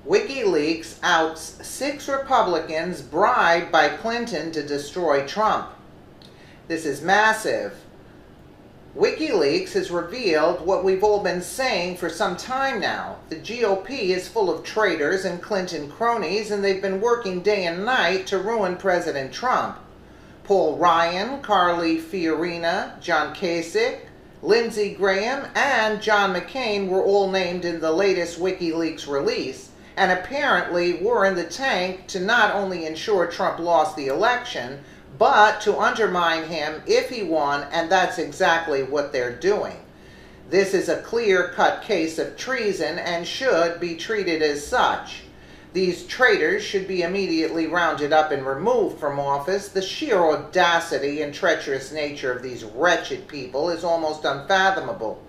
Wikileaks outs 6 Republicans bribed by Clinton to destroy Trump. This is massive. Wikileaks has revealed what we've all been saying for some time now. The GOP is full of traitors and Clinton cronies, and they've been working day and night to ruin President Trump. Paul Ryan, Carly Fiorina, John Kasich, Lindsey Graham, and John McCain were all named in the latest WikiLeaks release, and apparently were in the tank to not only ensure Trump lost the election, but to undermine him if he won, and that's exactly what they're doing. This is a clear-cut case of treason and should be treated as such. These traitors should be immediately rounded up and removed from office. The sheer audacity and treacherous nature of these wretched people is almost unfathomable.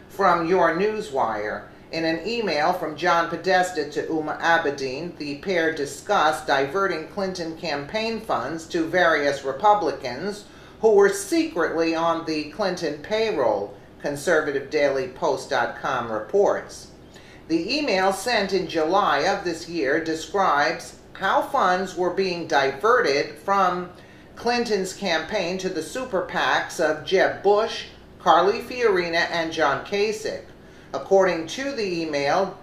From your Newswire, in an email from John Podesta to Uma Abedin, the pair discussed diverting Clinton campaign funds to various Republicans who were secretly on the Clinton payroll, ConservativeDailyPost.com reports. The email sent in July of this year describes how funds were being diverted from Clinton's campaign to the super PACs of Jeb Bush, Carly Fiorina, and John Kasich. According to the email,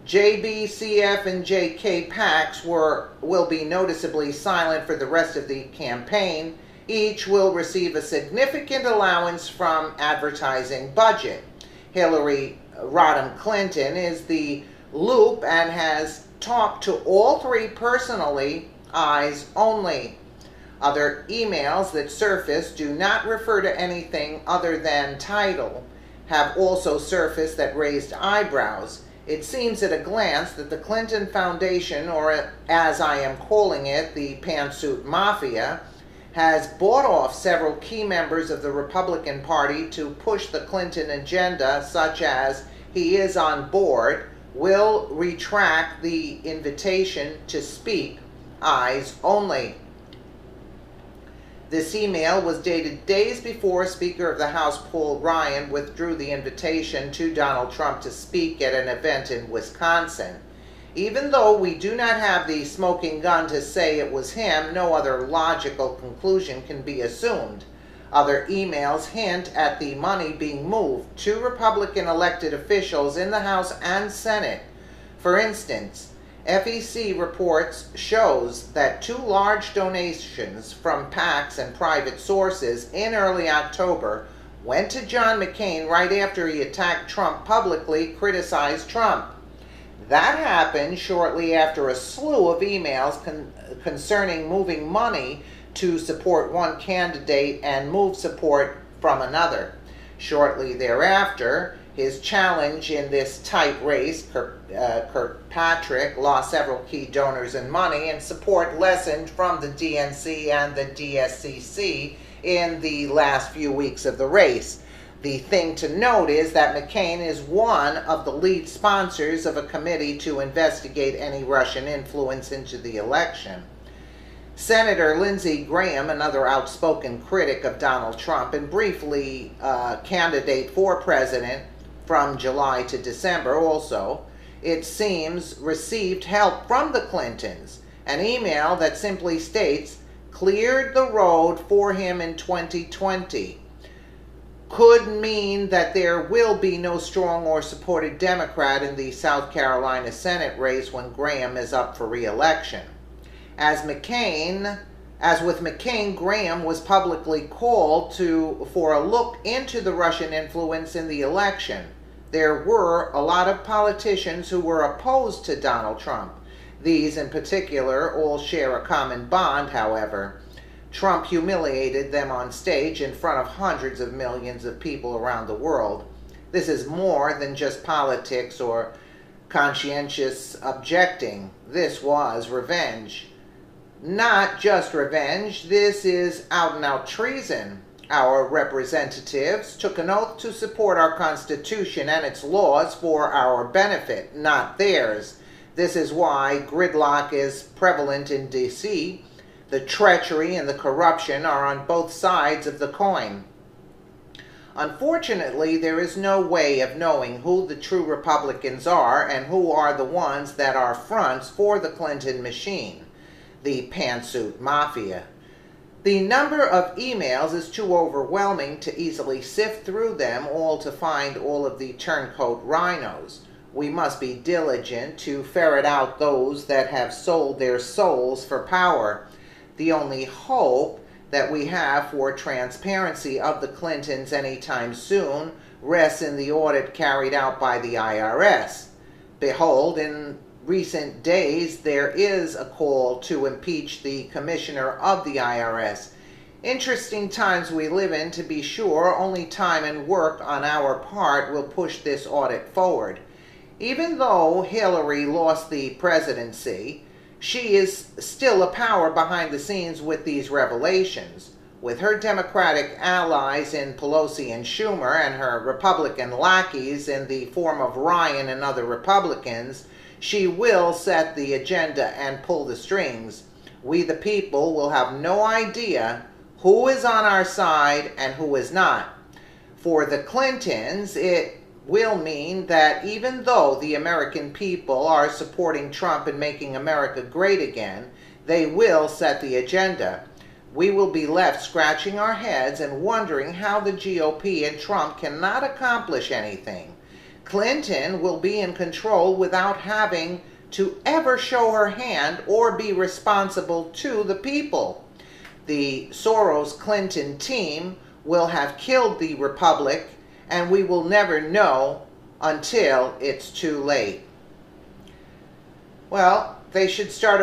JB, CF, and JK PACs will be noticeably silent for the rest of the campaign. Each will receive a significant allowance from advertising budget. Hillary Rodham Clinton is the loop and has talked to all 3 personally, eyes only. Other emails that surface do not refer to anything other than title have also surfaced that raised eyebrows. It seems at a glance that the Clinton Foundation, or as I am calling it, the Pantsuit Mafia, has bought off several key members of the Republican Party to push the Clinton agenda, such as he is on board, will retract the invitation to speak, eyes only. This email was dated days before Speaker of the House Paul Ryan withdrew the invitation to Donald Trump to speak at an event in Wisconsin. Even though we do not have the smoking gun to say it was him, no other logical conclusion can be assumed. Other emails hint at the money being moved to Republican elected officials in the House and Senate. For instance, FEC reports shows that 2 large donations from PACs and private sources in early October went to John McCain right after he attacked Trump publicly, criticized Trump. That happened shortly after a slew of emails concerning moving money to support one candidate and move support from another. Shortly thereafter, his challenge in this tight race, Kirkpatrick, lost several key donors and money, and support lessened from the DNC and the DSCC in the last few weeks of the race. The thing to note is that McCain is one of the lead sponsors of a committee to investigate any Russian influence into the election. Senator Lindsey Graham, another outspoken critic of Donald Trump and briefly candidate for president from July to December also, it seems, received help from the Clintons. An email that simply states, cleared the road for him in 2020. Could mean that there will be no strong or supported Democrat in the South Carolina Senate race when Graham is up for re-election. As with McCain, Graham was publicly called for a look into the Russian influence in the election. There were a lot of politicians who were opposed to Donald Trump. These in particular all share a common bond, however. Trump humiliated them on stage in front of hundreds of millions of people around the world. This is more than just politics or conscientious objecting. This was revenge. Not just revenge, this is out-and-out treason. Our representatives took an oath to support our Constitution and its laws for our benefit, not theirs. This is why gridlock is prevalent in D.C. The treachery and the corruption are on both sides of the coin. Unfortunately, there is no way of knowing who the true Republicans are and who are the ones that are fronts for the Clinton machine, the pantsuit mafia. The number of emails is too overwhelming to easily sift through them all to find all of the turncoat rhinos. We must be diligent to ferret out those that have sold their souls for power. The only hope that we have for transparency of the Clintons anytime soon rests in the audit carried out by the IRS. Behold, in recent days there is a call to impeach the commissioner of the IRS. Interesting times we live in, to be sure. Only time and work on our part will push this audit forward. Even though Hillary lost the presidency, she is still a power behind the scenes with these revelations. With her Democratic allies in Pelosi and Schumer and her Republican lackeys in the form of Ryan and other Republicans, she will set the agenda and pull the strings. We the people will have no idea who is on our side and who is not. For the Clintons, it will mean that even though the American people are supporting Trump and making America great again, they will set the agenda. We will be left scratching our heads and wondering how the GOP and Trump cannot accomplish anything. Clinton will be in control without having to ever show her hand or be responsible to the people. The Soros-Clinton team will have killed the republic, and we will never know until it's too late. Well, they should start